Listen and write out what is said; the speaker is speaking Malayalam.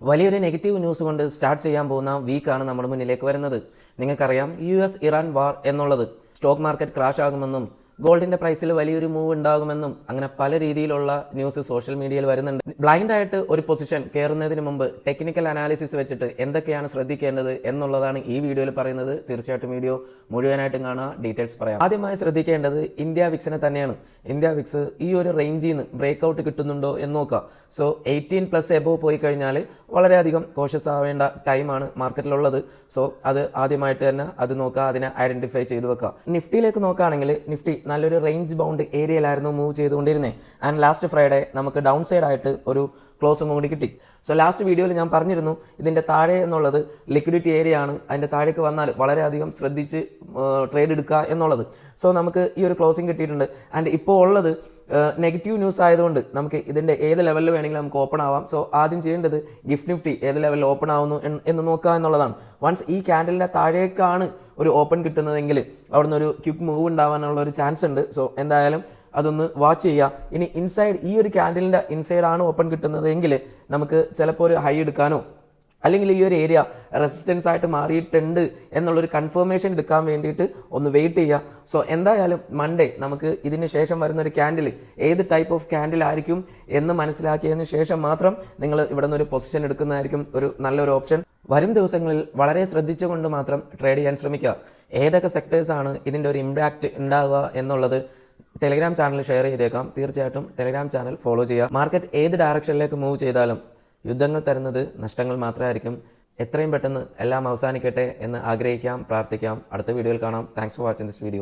വലിയൊരു നെഗറ്റീവ് ന്യൂസ് കൊണ്ട് സ്റ്റാർട്ട് ചെയ്യാൻ പോകുന്ന വീക്കാണ് നമ്മുടെ മുന്നിലേക്ക് വരുന്നത്. നിങ്ങൾക്കറിയാം US ഇറാൻ വാർ എന്നുള്ളത് സ്റ്റോക്ക് മാർക്കറ്റ് ക്രാഷ് ആകുമെന്നും ഗോൾഡിന്റെ പ്രൈസിൽ വലിയൊരു മൂവ് ഉണ്ടാകുമെന്നും അങ്ങനെ പല രീതിയിലുള്ള ന്യൂസ് സോഷ്യൽ മീഡിയയിൽ വരുന്നുണ്ട്. ബ്ലൈൻഡ് ആയിട്ട് ഒരു പൊസിഷൻ കയറുന്നതിന് മുമ്പ് ടെക്നിക്കൽ അനാലിസിസ് വെച്ചിട്ട് എന്തൊക്കെയാണ് ശ്രദ്ധിക്കേണ്ടത് എന്നുള്ളതാണ് ഈ വീഡിയോയിൽ പറയുന്നത്. തീർച്ചയായിട്ടും വീഡിയോ മുഴുവനായിട്ടും കാണുക, ഡീറ്റെയിൽസ് പറയാം. ആദ്യമായി ശ്രദ്ധിക്കേണ്ടത് ഇന്ത്യ വിക്സിനെ തന്നെയാണ്. ഇന്ത്യ വിക്സ് ഈ ഒരു റേഞ്ചിൽ നിന്ന് ബ്രേക്ക് ഔട്ട് കിട്ടുന്നുണ്ടോ എന്ന് നോക്കുക. സോ 18+ എബോവ് പോയി കഴിഞ്ഞാൽ വളരെയധികം കോഷ്യസ് ആവേണ്ട ടൈമാണ് മാർക്കറ്റിലുള്ളത്. സോ അത് ആദ്യമായിട്ട് തന്നെ അത് നോക്കുക, അതിനെ ഐഡന്റിഫൈ ചെയ്ത് വെക്കുക. നിഫ്റ്റിയിലേക്ക് നോക്കുകയാണെങ്കിൽ നിഫ്റ്റി നല്ലൊരു റേഞ്ച് ബൗണ്ട് ഏരിയയിലായിരുന്നു മൂവ് ചെയ്തുകൊണ്ടിരുന്നത്. ആൻഡ് ലാസ്റ്റ് ഫ്രൈഡേ നമുക്ക് ഡൗൺ സൈഡ് ആയിട്ട് ഒരു ക്ലോസും കൂടി കിട്ടി. സോ ലാസ്റ്റ് വീഡിയോയിൽ ഞാൻ പറഞ്ഞിരുന്നു ഇതിന്റെ താഴെ എന്നുള്ളത് ലിക്വിഡിറ്റി ഏരിയ ആണ്, അതിന്റെ താഴേക്ക് വന്നാൽ വളരെയധികം ശ്രദ്ധിച്ച് ട്രേഡ് എടുക്കുക എന്നുള്ളത്. സോ നമുക്ക് ഈ ഒരു ക്ലോസിംഗ് കിട്ടിയിട്ടുണ്ട്. ആൻഡ് ഇപ്പോൾ ഉള്ളത് നെഗറ്റീവ് ന്യൂസ് ആയതുകൊണ്ട് നമുക്ക് ഇതിന്റെ ഏത് ലെവലിൽ വേണമെങ്കിലും നമുക്ക് ഓപ്പൺ ആവാം. സോ ആദ്യം ചെയ്യേണ്ടത് ഗിഫ്റ്റ് നിഫ്റ്റി ഏത് ലെവലിൽ ഓപ്പൺ ആവുന്നു എന്ന് നോക്കുക എന്നുള്ളതാണ്. വൺസ് ഈ ക്യാൻഡലിന്റെ താഴേക്കാണ് ഒരു ഓപ്പൺ കിട്ടുന്നതെങ്കിൽ അവിടുന്ന് ഒരു ക്വിക്ക് മൂവ് ഉണ്ടാവാനുള്ള ഒരു ചാൻസ് ഉണ്ട്. സോ എന്തായാലും അതൊന്ന് വാച്ച് ചെയ്യുക. ഇനി ഇൻസൈഡ് ഈ ഒരു ക്യാൻഡലിന്റെ ഇൻസൈഡ് ആണ് ഓപ്പൺ കിട്ടുന്നത് എങ്കിൽ നമുക്ക് ചിലപ്പോൾ ഒരു ഹൈ എടുക്കാനോ അല്ലെങ്കിൽ ഈ ഒരു ഏരിയ റെസിസ്റ്റൻസ് ആയിട്ട് മാറിയിട്ടുണ്ട് എന്നുള്ളൊരു കൺഫർമേഷൻ എടുക്കാൻ വേണ്ടിയിട്ട് ഒന്ന് വെയിറ്റ് ചെയ്യുക. സോ എന്തായാലും മൺഡേ നമുക്ക് ഇതിന് ശേഷം വരുന്ന ഒരു ക്യാൻഡിൽ ഏത് ടൈപ്പ് ഓഫ് ക്യാൻഡിൽ ആയിരിക്കും എന്ന് മനസ്സിലാക്കിയതിന് ശേഷം മാത്രം നിങ്ങൾ ഇവിടെ നിന്ന് ഒരു പൊസിഷൻ എടുക്കുന്നതായിരിക്കും ഒരു നല്ലൊരു ഓപ്ഷൻ. വരും ദിവസങ്ങളിൽ വളരെ ശ്രദ്ധിച്ചുകൊണ്ട് മാത്രം ട്രേഡ് ചെയ്യാൻ ശ്രമിക്കുക. ഏതൊക്കെ സെക്ടേഴ്സ് ആണ് ഇതിന്റെ ഒരു ഇമ്പാക്ട് ഉണ്ടാവുക എന്നുള്ളത് ടെലിഗ്രാം ചാനൽ ഷെയർ ചെയ്തേക്കാം. തീർച്ചയായിട്ടും ടെലിഗ്രാം ചാനൽ ഫോളോ ചെയ്യുക. മാർക്കറ്റ് ഏത് ഡയറക്ഷനിലേക്ക് മൂവ് ചെയ്താലും യുദ്ധങ്ങൾ തരുന്നത് നഷ്ടങ്ങൾ മാത്രമായിരിക്കും. എത്രയും പെട്ടെന്ന് എല്ലാം അവസാനിക്കട്ടെ എന്ന് ആഗ്രഹിക്കാം, പ്രാർത്ഥിക്കാം. അടുത്ത വീഡിയോയിൽ കാണാം. Thanks for watching this video.